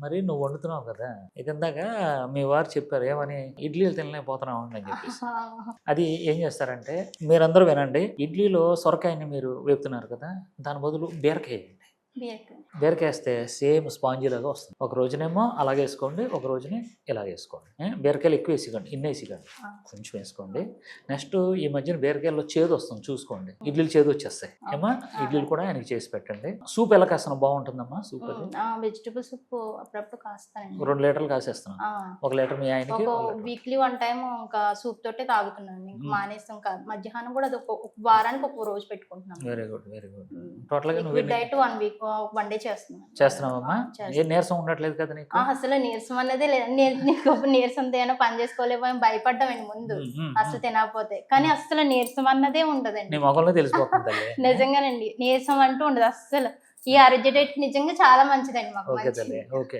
మరి నువ్వు వండుతున్నావు కదా, ఇది ఇందాక మీ వారు చెప్పారు ఏమని, ఇడ్లీలు తినలేకపోతున్నావు అని చెప్పేసి. అది ఏం చేస్తారంటే మీరందరూ వినండి, ఇడ్లీలో సొరకాయని మీరు వేపుతున్నారు కదా, దాని బదులు బీరకాయ వేయండి. బీరకాయ వేస్తే సేమ్ స్పాంజీ లాగా వస్తుంది. ఒక రోజునేమో అలాగే వేసుకోండి, ఒక రోజుని ఇలా వేసుకోండి. బీరకాయలు ఎక్కువ వేసికండి, ఇన్ని వేసికండి, కొంచెం వేసుకోండి. నెక్స్ట్ ఈ మధ్యన బీరకాయల్లో చేదు వస్తుంది చూసుకోండి, ఇడ్లీలు చేదు వచ్చేస్తాయి ఏమా, ఇడ్లీలు కూడా ఆయనకి చేసి పెట్టండి. సూప్ ఎలా కాస్తాను బాగుంటుందమ్మా సూప్? అది వెజిటబుల్ సూప్ అప్పుడప్పుడు కాస్తానండి. 2 లీటర్లు కాసేస్తున్నాను. 1 లీటర్ మీ ఆయనకి, వీక్లీ 1 టైం ఇంకా సూప్ తోటే తాగుతున్నాను. ఇంకా మానేస్తాం కాదు, మధ్యాహ్నం కూడా అది ఒక వారానికి ఒక రోజు పెట్టుకుంటున్నాం. Very good very good. Total గా నువ్వు డైట్ 1 వీక్ 1 డే చేస్తున్నావమ్మా? ఏ నీరసం ఉండట్లేదు కదా నీకు? అసలు నీరసం అన్నదే లేదు. నీరసం ఏమైనా పని చేసుకోలేమో భయపడ్డామండి ముందు అసలు తినకపోతే, కానీ అసలు నీరసం అన్నదే ఉండదండి. నీ మొఖంలో తెలిసిపోతుంది. నిజంగానండి నీరసం అంటూ ఉండదు అసలు. ఈ ఆరోగ్య డైట్ నిజంగా చాలా మంచిదండి మాకు. ఓకే.